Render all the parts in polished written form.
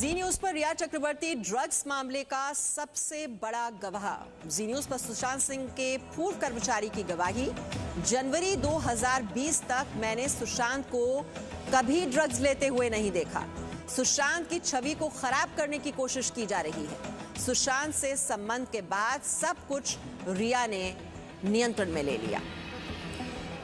जी news पर रिया चक्रवर्ती drugs मामले का सबसे बड़ा गवाह। जी न्यूज पर सुशांत सिंह के पूर्व कर्मचारी की गवाही। जनवरी 2020 तक मैंने सुशांत को कभी ड्रग्स लेते हुए नहीं देखा। सुशांत की छवि को खराब करने की कोशिश की जा रही है। सुशांत से संबंध के बाद सब कुछ रिया ने नियंत्रण में ले लिया।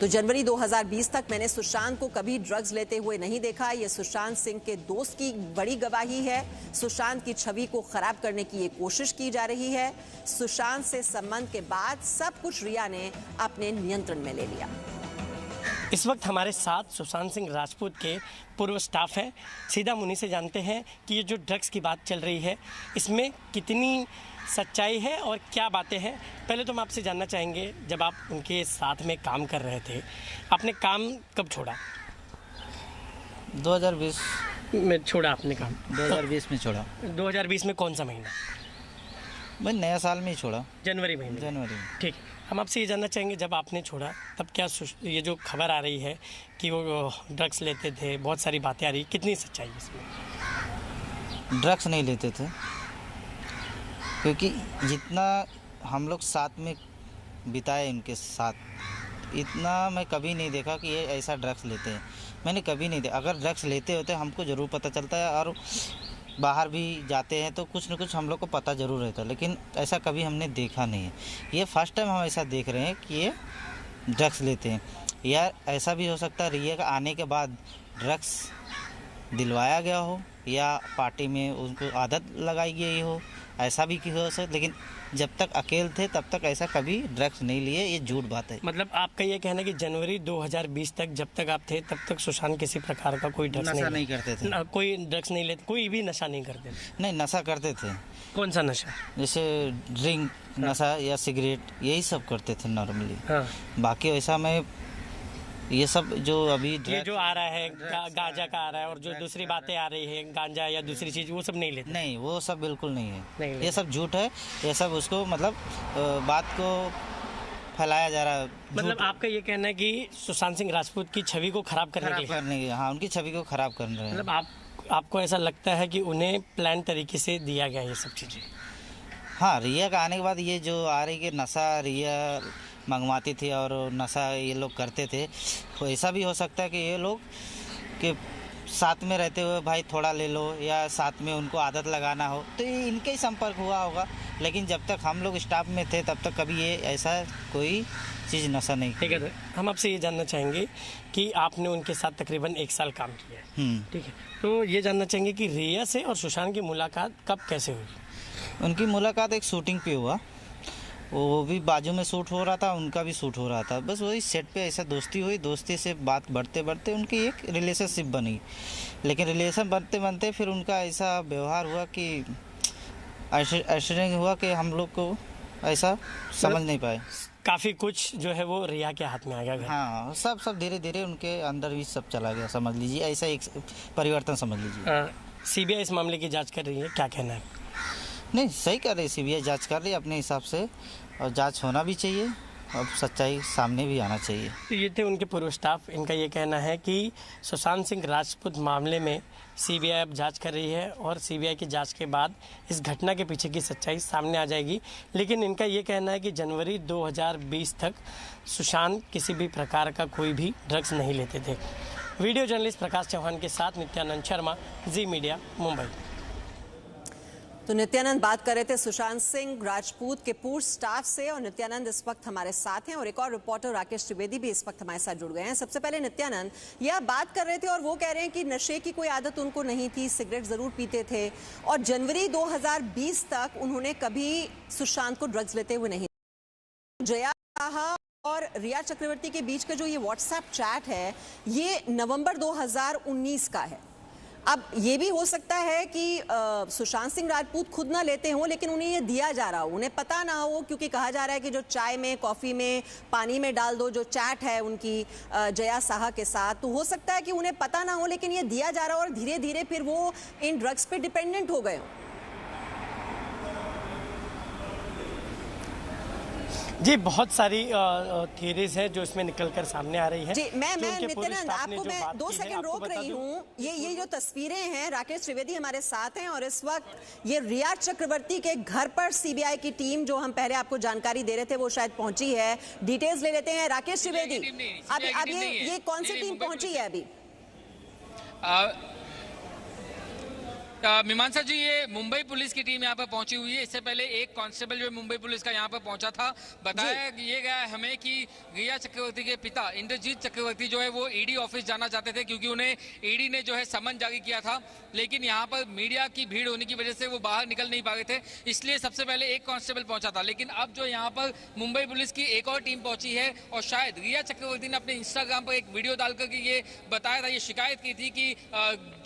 तो जनवरी 2020 तक मैंने सुशांत को कभी ड्रग्स लेते हुए नहीं देखा। यह सुशांत सिंह के दोस्त की बड़ी गवाही है। सुशांत की छवि को खराब करने की ये कोशिश की जा रही है। सुशांत से संबंध के बाद सब कुछ रिया ने अपने नियंत्रण में ले लिया। इस वक्त हमारे साथ सुशांत सिंह राजपूत के पूर्व स्टाफ हैं। सीधा मुनि से जानते हैं कि ये जो ड्रग्स की बात चल रही है इसमें कितनी सच्चाई है और क्या बातें हैं। पहले तो हम आपसे जानना चाहेंगे, जब आप उनके साथ में काम कर रहे थे, आपने काम कब छोड़ा? 2020 में छोड़ा आपने काम? 2020 में छोड़ा। 2020 में कौन सा महीना? मैं नया साल में ही छोड़ा, जनवरी महीने। जनवरी में। ठीक, हम आपसे ये जानना चाहेंगे, जब आपने छोड़ा तब क्या ये जो खबर आ रही है कि वो ड्रग्स लेते थे, बहुत सारी बातें आ रही, कितनी सच्चाई है इसमें? ड्रग्स नहीं लेते थे, क्योंकि जितना हम लोग साथ में बिताए इनके साथ, इतना मैं कभी नहीं देखा कि ये ऐसा ड्रग्स लेते हैं। मैंने कभी नहीं देखा। अगर ड्रग्स लेते होते हमको ज़रूर पता चलता है, और बाहर भी जाते हैं तो कुछ न कुछ हम लोग को पता ज़रूर रहता है, लेकिन ऐसा कभी हमने देखा नहीं है। ये फर्स्ट टाइम हम ऐसा देख रहे हैं कि ये ड्रग्स लेते हैं। या ऐसा भी हो सकता है रिया का आने के बाद ड्रग्स दिलवाया गया हो, या पार्टी में उनको आदत लगाई गई हो, ऐसा भी हो सकता। लेकिन जब तक अकेले थे तब तक ऐसा कभी ड्रग्स नहीं लिए, ये झूठ बात है। मतलब आपका ये कहना है कि जनवरी 2020 तक जब तक आप थे तब तक सुशांत किसी प्रकार का कोई ड्रग्स नशा नहीं करते थे? कोई ड्रग्स नहीं लेते, कोई भी नशा नहीं करते थे? नहीं, नशा करते थे। कौन सा नशा? जैसे ड्रिंक नशा या सिगरेट, यही सब करते थे नॉर्मली। हाँ। बाकी वैसा मैं ये सब जो अभी ये जो आ रहा है गांजा का आ रहा है, और जो दूसरी बातें आ रही है गांजा या दूसरी चीज, वो सब नहीं लेते? नहीं, वो सब बिल्कुल नहीं है। नहीं, ये सब झूठ है। ये सब उसको मतलब बात को फैलाया जा रहा है। मतलब आपका ये कहना है कि सुशांत सिंह राजपूत की छवि को खराब करने के लिए? हाँ, उनकी छवि को खराब कर रहे हैं। मतलब आपको ऐसा लगता है कि उन्हें प्लान तरीके से दिया गया ये सब चीजें? हाँ, रिया का आने के बाद ये जो आ रही कि नशा रिया मंगवाती थी और नशा ये लोग करते थे, तो ऐसा भी हो सकता है कि ये लोग कि साथ में रहते हुए भाई थोड़ा ले लो, या साथ में उनको आदत लगाना हो, तो ये इनके ही संपर्क हुआ होगा। लेकिन जब तक हम लोग स्टाफ में थे तब तक कभी ये ऐसा कोई चीज़ नशा नहीं। ठीक है, हम आपसे ये जानना चाहेंगे कि आपने उनके साथ तकरीबन 1 साल काम किया है, ठीक है, तो ये जानना चाहेंगे कि रिया से और सुशांत की मुलाकात कब कैसे हुई? उनकी मुलाकात एक शूटिंग पे हुआ। वो भी बाजू में शूट हो रहा था, उनका भी शूट हो रहा था। बस वही सेट पे ऐसा दोस्ती हुई, दोस्ती से बात बढ़ते बढ़ते उनकी एक रिलेशनशिप बनी। लेकिन रिलेशन बनते बनते फिर उनका ऐसा व्यवहार हुआ कि ऐसे हुआ कि हम लोग को ऐसा समझ नहीं पाए। काफ़ी कुछ जो है वो रिया के हाथ में आ गया। हाँ, सब धीरे धीरे उनके अंदर भी सब चला गया, समझ लीजिए। ऐसा एक परिवर्तन समझ लीजिए। सीबीआई इस मामले की जाँच कर रही है, क्या कहना है? नहीं, सही कर रही है, सीबीआई जांच कर रही है अपने हिसाब से, और जांच होना भी चाहिए, और सच्चाई सामने भी आना चाहिए। तो ये थे उनके पूर्व स्टाफ। इनका ये कहना है कि सुशांत सिंह राजपूत मामले में सीबीआई अब जांच कर रही है, और सीबीआई की जांच के बाद इस घटना के पीछे की सच्चाई सामने आ जाएगी। लेकिन इनका ये कहना है कि जनवरी 2020 तक सुशांत किसी भी प्रकार का कोई भी ड्रग्स नहीं लेते थे। वीडियो जर्नलिस्ट प्रकाश चौहान के साथ नित्यानंद शर्मा, जी मीडिया, मुंबई। तो नित्यानंद बात कर रहे थे सुशांत सिंह राजपूत के पूर्व स्टाफ से, और नित्यानंद इस वक्त हमारे साथ हैं, और एक और रिपोर्टर राकेश त्रिवेदी भी इस वक्त हमारे साथ जुड़ गए हैं। सबसे पहले नित्यानंद, ये आप बात कर रहे थे और वो कह रहे हैं कि नशे की कोई आदत उनको नहीं थी, सिगरेट जरूर पीते थे, और जनवरी 2020 तक उन्होंने कभी सुशांत को ड्रग्स लेते हुए नहीं। जया साहा और रिया चक्रवर्ती के बीच का जो ये व्हाट्सएप चैट है, ये नवंबर 2019 का है। अब ये भी हो सकता है कि सुशांत सिंह राजपूत खुद ना लेते हों, लेकिन उन्हें ये दिया जा रहा हो, उन्हें पता ना हो, क्योंकि कहा जा रहा है कि जो चाय में, कॉफ़ी में, पानी में डाल दो, जो चैट है उनकी जया साहा के साथ, तो हो सकता है कि उन्हें पता ना हो, लेकिन ये दिया जा रहा हो और धीरे धीरे फिर वो इन ड्रग्स पे डिपेंडेंट हो गए हों। जी, बहुत सारी थियरीज है जो इसमें निकलकर सामने आ रही है। जी, मैं नित्यानंद आपको मैं 2 सेकंड रोक रही हूँ। ये जो तस्वीरें हैं, राकेश त्रिवेदी हमारे साथ हैं और इस वक्त ये रिया चक्रवर्ती के घर पर सीबीआई की टीम, जो हम पहले आपको जानकारी दे रहे थे, वो शायद पहुंची है। डिटेल्स ले लेते हैं राकेश त्रिवेदी। अब ये कौन सी टीम पहुंची है अभी? मीमांसा जी, ये मुंबई पुलिस की टीम यहाँ पर पहुंची हुई है। इससे पहले एक कांस्टेबल जो मुंबई पुलिस का यहाँ पर पहुंचा था, बताया ये गया हमें कि रिया चक्रवर्ती के पिता इंद्रजीत चक्रवर्ती जो है वो ईडी ऑफिस जाना चाहते थे, क्योंकि उन्हें ईडी ने जो है समन जारी किया था, लेकिन यहाँ पर मीडिया की भीड़ होने की वजह से वो बाहर निकल नहीं पा रहे थे, इसलिए सबसे पहले एक कांस्टेबल पहुंचा था। लेकिन अब जो यहाँ पर मुंबई पुलिस की एक और टीम पहुंची है और शायद रिया चक्रवर्ती ने अपने इंस्टाग्राम पर एक वीडियो डालकर के ये बताया था, ये शिकायत की थी कि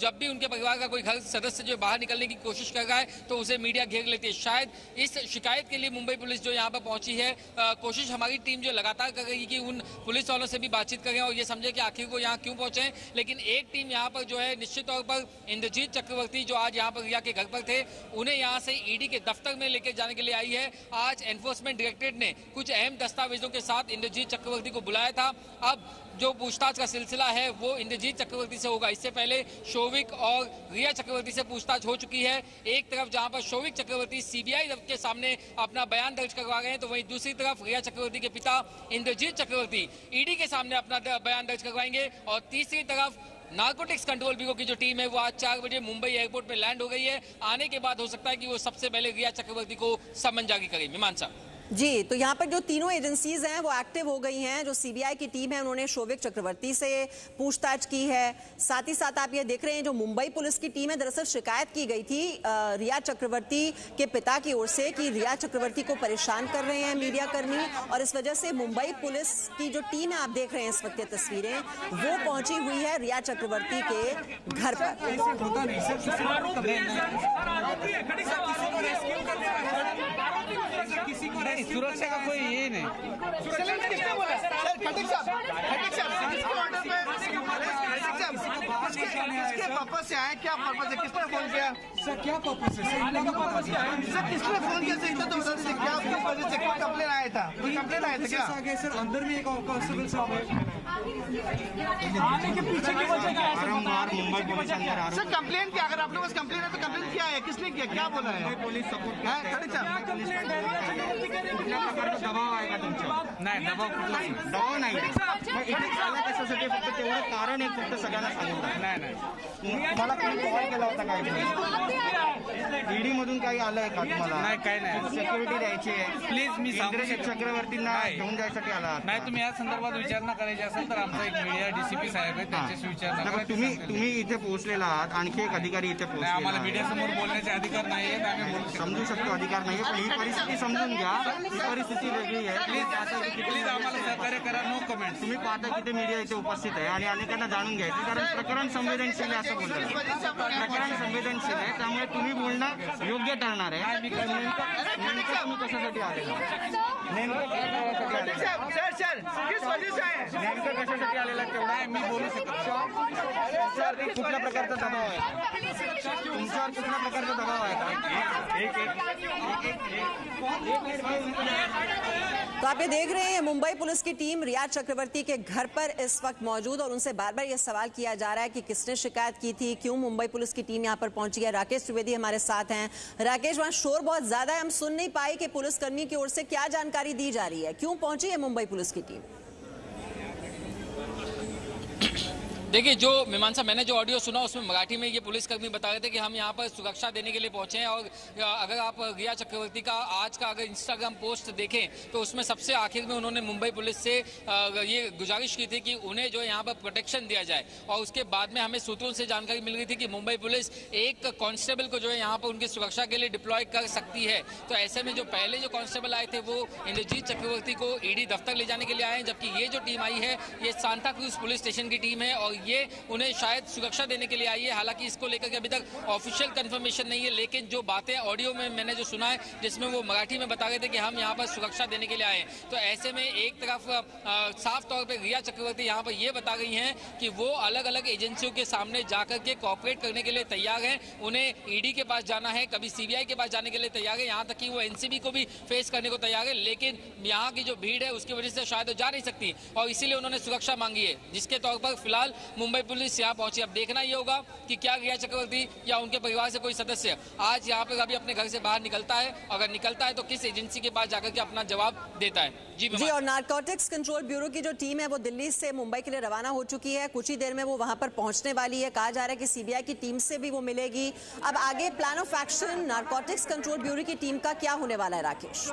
जब भी उनके परिवार का कोई घर सदस्य जो बाहर निकलने की कोशिश कर रहा है तो उसे मीडिया घेर लेती है। शायद इस शिकायत के लिए मुंबई पुलिस जो यहाँ पर पहुंची है, कोशिश हमारी टीम जो लगातार कर रही है कि उन पुलिस वालों से भी बातचीत करें और ये समझे कि आखिर को यहाँ क्यों पहुंचे। लेकिन एक टीम यहाँ पर जो है निश्चित तौर पर इंद्रजीत चक्रवर्ती जो आज यहाँ पर रिया के घर पर थे, उन्हें यहाँ से ईडी के दफ्तर में लेकर जाने के लिए आई है। आज एनफोर्समेंट डायरेक्टरेट ने कुछ अहम दस्तावेजों के साथ इंद्रजीत चक्रवर्ती को बुलाया था। अब जो पूछताछ का सिलसिला है वो इंद्रजीत चक्रवर्ती से होगा। इससे पहले शोविक और रिया चक्रवर्ती से पूछताछ हो चुकी है। एक तरफ जहां पर शोविक चक्रवर्ती सीबीआई के सामने अपना बयान दर्ज करवा गए हैं, तो वहीं दूसरी तरफ रिया चक्रवर्ती के पिता इंद्रजीत चक्रवर्ती ईडी के सामने अपना बयान दर्ज करवाएंगे। और तीसरी तरफ नार्कोटिक्स कंट्रोल ब्यूरो की जो टीम है वो आज 4 बजे मुंबई एयरपोर्ट में लैंड हो गई है। आने के बाद हो सकता है कि वो सबसे पहले रिया चक्रवर्ती को समन जारी करे। मीमांसा जी, तो यहाँ पर जो तीनों एजेंसीज हैं वो एक्टिव हो गई हैं। जो सीबीआई की टीम है उन्होंने शोविक चक्रवर्ती से पूछताछ की है। साथ ही साथ आप ये देख रहे हैं जो मुंबई पुलिस की टीम है, दरअसल शिकायत की गई थी रिया चक्रवर्ती के पिता की ओर से कि रिया चक्रवर्ती को परेशान कर रहे हैं मीडिया कर्मी, और इस वजह से मुंबई पुलिस की जो टीम है, आप देख रहे हैं इस वक्त ये तस्वीरें, वो पहुंची हुई है रिया चक्रवर्ती के घर पर। सुरक्षा का कोई ये नहीं। किसने बोला? खटिक साहब किसके पर्पस से आए? क्या पर्पस है? किसने फोन किया? सर क्या पर्पस है? सर किसने फोन किया? इतना तो बता दीजिए। क्या किस वजह से कोई कंप्लेन आया था? कोई कंप्लेन आया था क्या? सर अंदर में एक कांस्टेबल साहब है। आने के पीछे की वजह क्या है? मुंबई पुलिस अंदर आ रहा है। सर कंप्लेन क्या? अगर आपके पास कंप्लेन है तो कंप्लेन क्या है? किसने किया? क्या बोला है? पुलिस सपोर्ट है। खटिक साहब दबाव आएगा तुमच्या? नाही, दबाव नाही। कशासाठी? फक्त तेवढं कारण एक फक्त सगळ्यांना सांगितलं. नाही तुम्हाला कोणी कॉल केला होता काय? ईडी मधून काही आलंय का तुम्हाला? नाही, काय नाही. सिक्युरिटी द्यायची आहे. प्लीज मी इंद्रजीत चक्रवर्तींना घेऊन जायसाठी आला नाही. तुम्ही या संदर्भात विचारणा करायची असेल तर आमचा एक मीडिया डीसीपी साहेब आहे, त्यांच्याशी विचारणा करा. तुम्ही इथे पोहोचलेला आहात, आणखी एक अधिकारी इथे पोहोचले. आम्हाला मीडिया समोर बोलण्याचे अधिकार नाही आहेत. आम्ही समजू शकतो अधिकार नाही, पण ही परिस्थिती समजून घ्या. ही परिस्थिती वेगळी आहे. प्लीज आम्हाला सहकार्य करा. No comment. तुम्ही पाहता की ते मीडिया इथे उपस्थित आहे आणि अनेकांना जाणून घ्यायचं, कारण प्रकरण संवेदनशील आहे असं बोलतात. प्रकरण संवेदनशील आहे, त्यामुळे तुम्ही बोलणं योग्य ठरणार आहे. नेमकं तुम्ही कशासाठी आलेला? नेमकं कशासाठी आलेला तेवढा मी बोलू शकतो. कुठल्या प्रकारचा दबाव आहे तुमच्यावर? कुठल्या प्रकारचा दबाव आहे? तो आप ये देख रहे हैं मुंबई पुलिस की टीम रिया चक्रवर्ती के घर पर इस वक्त मौजूद, और उनसे बार बार ये सवाल किया जा रहा है कि किसने शिकायत की थी, क्यों मुंबई पुलिस की टीम यहाँ पर पहुंची है। राकेश त्रिवेदी हमारे साथ हैं। राकेश, वहाँ शोर बहुत ज्यादा है, हम सुन नहीं पाए कि पुलिसकर्मी की ओर से क्या जानकारी दी जा रही है, क्यों पहुंची है मुंबई पुलिस की टीम? देखिए, जो मीमांसा मैंने जो ऑडियो सुना उसमें मराठी में ये पुलिसकर्मी बता रहे थे कि हम यहाँ पर सुरक्षा देने के लिए पहुंचे हैं। और अगर आप रिया चक्रवर्ती का आज का अगर इंस्टाग्राम पोस्ट देखें तो उसमें सबसे आखिर में उन्होंने मुंबई पुलिस से ये गुजारिश की थी कि उन्हें जो है यहाँ पर प्रोटेक्शन दिया जाए। और उसके बाद में हमें सूत्रों से जानकारी मिल गई थी कि मुंबई पुलिस एक कांस्टेबल को जो है यहाँ पर उनकी सुरक्षा के लिए डिप्लॉय कर सकती है। तो ऐसे में जो पहले जो कांस्टेबल आए थे वो इंद्रजीत चक्रवर्ती को ईडी दफ्तर ले जाने के लिए आए हैं, जबकि ये जो टीम आई है ये सांता क्रूज पुलिस स्टेशन की टीम है। और ये उन्हें शायद सुरक्षा देने के लिए आई है। हालांकि इसको लेकर के अभी तक ऑफिशियल कंफर्मेशन नहीं है, लेकिन जो बातें ऑडियो में मैंने जो सुना है जिसमें वो मराठी में बता रहे थे कि हम यहाँ पर सुरक्षा देने के लिए आए हैं, तो ऐसे में एक तरफ साफ तौर पर रिया चक्रवर्ती यहाँ पर ये बता गई हैं कि वो अलग अलग एजेंसियों के सामने जाकर के कॉपरेट करने के लिए तैयार हैं। उन्हें ईडी के पास जाना है, कभी सीबीआई के पास जाने के लिए तैयार है, यहाँ तक कि वो एनसीबी को भी फेस करने को तैयार है, लेकिन यहाँ की जो भीड़ है उसकी वजह से शायद वो जा नहीं सकती और इसीलिए उन्होंने सुरक्षा मांगी है, जिसके तौर पर फिलहाल मुंबई पुलिस यहाँ पहुंची। अब देखना ये होगा कि क्या रिया चक्रवर्ती या उनके परिवार से कोई सदस्य आज यहाँ पर अभी अपने घर से बाहर निकलता है, अगर निकलता है तो किस एजेंसी के पास जाकर के अपना जवाब देता है। जी और नारकोटिक्स कंट्रोल ब्यूरो की जो टीम है वो दिल्ली से मुंबई के लिए रवाना हो चुकी है, कुछ ही देर में वो वहां पर पहुंचने वाली है। कहा जा रहा है कि सीबीआई की टीम से भी वो मिलेगी। अब आगे plan of action narcotics control bureau की टीम का क्या होने वाला है राकेश?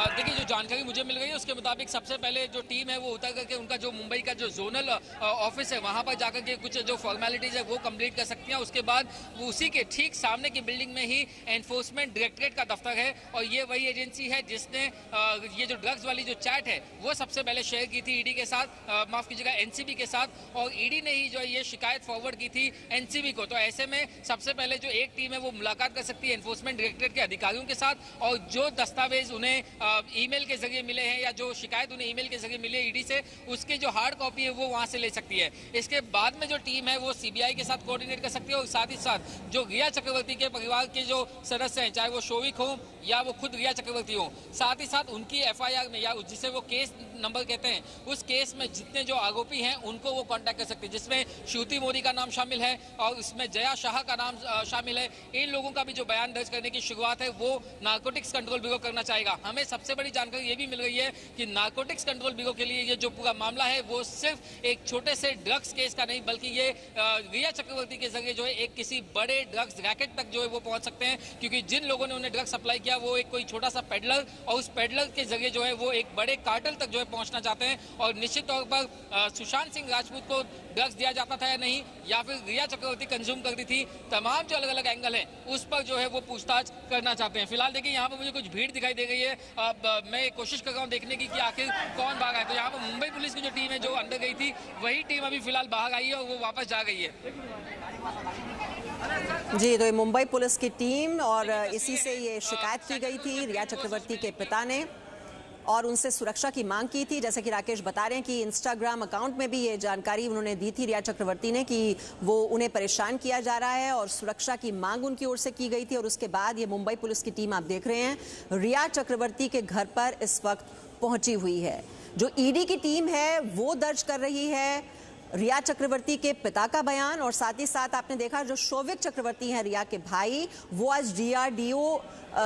देखिए, जो जानकारी मुझे मिल गई है उसके मुताबिक सबसे पहले जो टीम है वो उतर करके उनका जो मुंबई का जो जोनल ऑफिस है वहां पर जाकर के कुछ जो फॉर्मेलिटीज है वो कंप्लीट कर सकती हैं। उसके बाद वो उसी के ठीक सामने की बिल्डिंग में ही एनफोर्समेंट डायरेक्टरेट का दफ्तर है और ये वही एजेंसी है जिसने ये जो ड्रग्स वाली जो चैट है वो सबसे पहले शेयर की थी ईडी के साथ, माफ कीजिएगा एनसीबी के साथ, और ईडी ने ही जो ये शिकायत फॉरवर्ड की थी एनसीबी को। तो ऐसे में सबसे पहले जो एक टीम है वो मुलाकात कर सकती है एनफोर्समेंट डायरेक्टरेट के अधिकारियों के साथ और जो दस्तावेज उन्हें ईमेल के जरिए मिले हैं या जो शिकायत उन्हें ईमेल के जरिए मिले ईडी से, उसके जो हार्ड कॉपी है वो वहां से ले सकती है। इसके बाद में जो टीम है वो सीबीआई के साथ कोऑर्डिनेट कर सकती है और साथ ही साथ जो रिया चक्रवर्ती के परिवार के जो सदस्य हैं, चाहे वो शोविक हो या वो खुद रिया चक्रवर्ती हो, साथ ही साथ उनकी एफआईआर में या जिसे वो केस नंबर कहते हैं उस केस में जितने जो आरोपी हैं उनको वो कांटेक्ट कर सकते हैं, जिसमें श्रुति मोदी का नाम शामिल है और इसमें जया शाह का नाम शामिल है। इन लोगों का भी जो बयान दर्ज करने की शुरुआत है वो नारकोटिक्स कंट्रोल ब्यूरो करना चाहेगा। हमें सबसे बड़ी जानकारी ये भी मिल रही है कि नारकोटिक्स कंट्रोल ब्यूरो के लिए ये जो पूरा मामला है वो सिर्फ एक छोटे से ड्रग्स केस का नहीं, बल्कि ये रिया चक्रवर्ती के जरिए जो है एक किसी बड़े ड्रग्स रैकेट तक जो है वो पहुंच सकते हैं, क्योंकि जिन लोगों ने उन्हें ड्रग्स सप्लाई किया वो एक कोई छोटा सा पेडलर और उस पेडलर के जरिए जो है वो एक बड़े कार्टेल तक जो है पहुंचना चाहते हैं। और निश्चित तौर पर सुशांत सिंह राजपूत को ड्रग्स दिया जाता था या नहीं, या फिर रिया चक्रवर्ती कंज्यूम करती थी, तमाम जो अलग अलग एंगल है उस पर जो है वो पूछताछ करना चाहते हैं। फिलहाल देखिए यहाँ पर मुझे कुछ भीड़ दिखाई दे गई है, अब मैं कोशिश कर रहा हूँ देखने की कि आखिर कौन भागा है। तो यहाँ पर मुंबई पुलिस की जो टीम है जो अंदर गई थी वही टीम अभी फिलहाल बाहर आई है और वो वापस जा गई है। जी, तो ये मुंबई पुलिस की टीम और इसी से ये शिकायत की गई थी रिया चक्रवर्ती के पिता ने और उनसे सुरक्षा की मांग की थी। जैसे कि राकेश बता रहे हैं कि इंस्टाग्राम अकाउंट में भी ये जानकारी उन्होंने दी थी रिया चक्रवर्ती ने कि वो उन्हें परेशान किया जा रहा है और सुरक्षा की मांग उनकी ओर से की गई थी। और उसके बाद ये मुंबई पुलिस की टीम आप देख रहे हैं रिया चक्रवर्ती के घर पर इस वक्त पहुंची हुई है। जो ईडी की टीम है वो दर्ज कर रही है रिया चक्रवर्ती के पिता का बयान और साथ ही साथ आपने देखा जो शोविक चक्रवर्ती हैं रिया के भाई, वो आज डीआरडीओ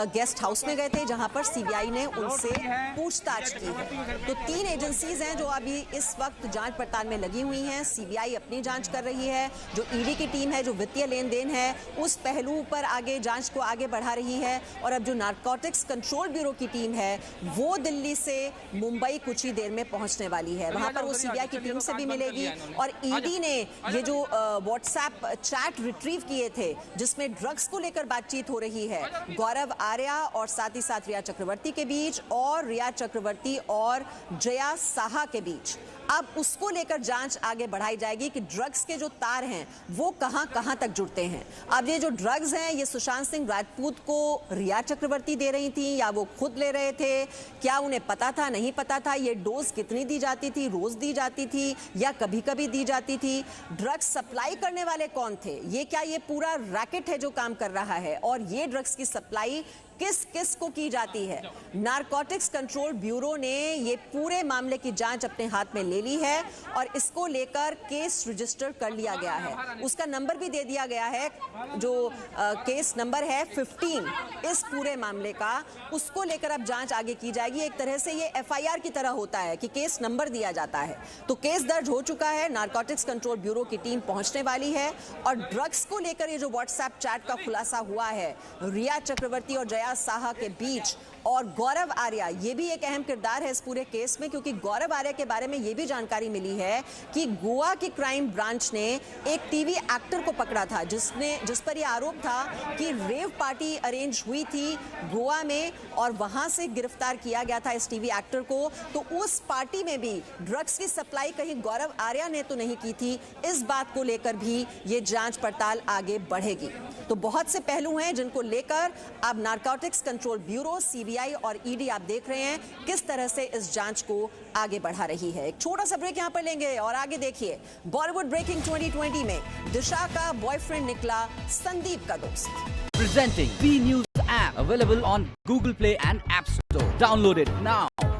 गेस्ट हाउस में गए थे जहां पर सीबीआई ने उनसे पूछताछ की है। तो 3 एजेंसीज हैं जो अभी इस वक्त जांच पड़ताल में लगी हुई हैं। सीबीआई अपनी जांच कर रही है, जो ईडी की टीम है जो वित्तीय लेन देन है उस पहलू पर आगे जांच को आगे बढ़ा रही है, और अब जो नारकोटिक्स कंट्रोल ब्यूरो की टीम है वो दिल्ली से मुंबई कुछ ही देर में पहुंचने वाली है। वहां पर वो सीबीआई की टीम से भी मिलेगी और ईडी ने ये जो व्हाट्सएप चैट रिट्रीव किए थे जिसमें ड्रग्स को लेकर बातचीत हो रही है गौरव आर्या और साथ ही साथ रिया चक्रवर्ती के बीच और रिया चक्रवर्ती और जया साहा के बीच, अब उसको लेकर जांच आगे बढ़ाई जाएगी कि ड्रग्स के जो तार हैं वो कहां तक जुड़ते हैं। अब ये जो ड्रग्स हैं ये सुशांत सिंह राजपूत को रिया चक्रवर्ती दे रही थी या वो खुद ले रहे थे, क्या उन्हें पता था नहीं पता था, ये डोज कितनी दी जाती थी, रोज दी जाती थी या कभी कभी दी जाती थी, ड्रग्स सप्लाई करने वाले कौन थे, ये क्या ये पूरा रैकेट है जो काम कर रहा है और ये ड्रग्स की सप्लाई किस किस को की जाती है। नारकोटिक्स कंट्रोल ब्यूरो ने ये पूरे मामले की जांच अपने हाथ में ले ली है और इसको लेकर केस रजिस्टर कर लिया गया है। उसका नंबर भी दे दिया गया है, जो केस नंबर है 15 इस पूरे मामले का, उसको लेकर अब जांच आगे की जाएगी। एक तरह से ये एफआईआर की तरह होता है कि केस नंबर दिया जाता है। तो केस दर्ज हो चुका है, नारकोटिक्स कंट्रोल ब्यूरो की टीम पहुंचने वाली है और ड्रग्स को लेकर ये जो व्हाट्सएप चैट का खुलासा हुआ है रिया चक्रवर्ती और जया साहा के बीच, और गौरव आर्या, ये भी एक अहम किरदार है इस पूरे केस में, क्योंकि गौरव आर्या के बारे में ये भी जानकारी मिली है कि गोवा की क्राइम ब्रांच ने एक टीवी एक्टर को पकड़ा था जिस पर यह आरोप था कि रेव पार्टी अरेंज हुई थी गोवा में और वहां से गिरफ्तार किया गया था इस टीवी एक्टर को। तो उस पार्टी में भी ड्रग्स की सप्लाई कहीं गौरव आर्या ने तो नहीं की थी, इस बात को लेकर भी ये जांच पड़ताल आगे बढ़ेगी। तो बहुत से पहलू हैं जिनको लेकर अब नारकोटिक्स कंट्रोल ब्यूरो, सीबीआई और ईडी आप देख रहे हैं किस तरह से इस जांच को आगे बढ़ा रही है। एक छोटा सा ब्रेक यहां पर लेंगे और आगे देखिए बॉलीवुड ब्रेकिंग 2020 में दिशा का बॉयफ्रेंड निकला संदीप का दोस्त। Presenting B News app available on Google Play and App Store. Download it now.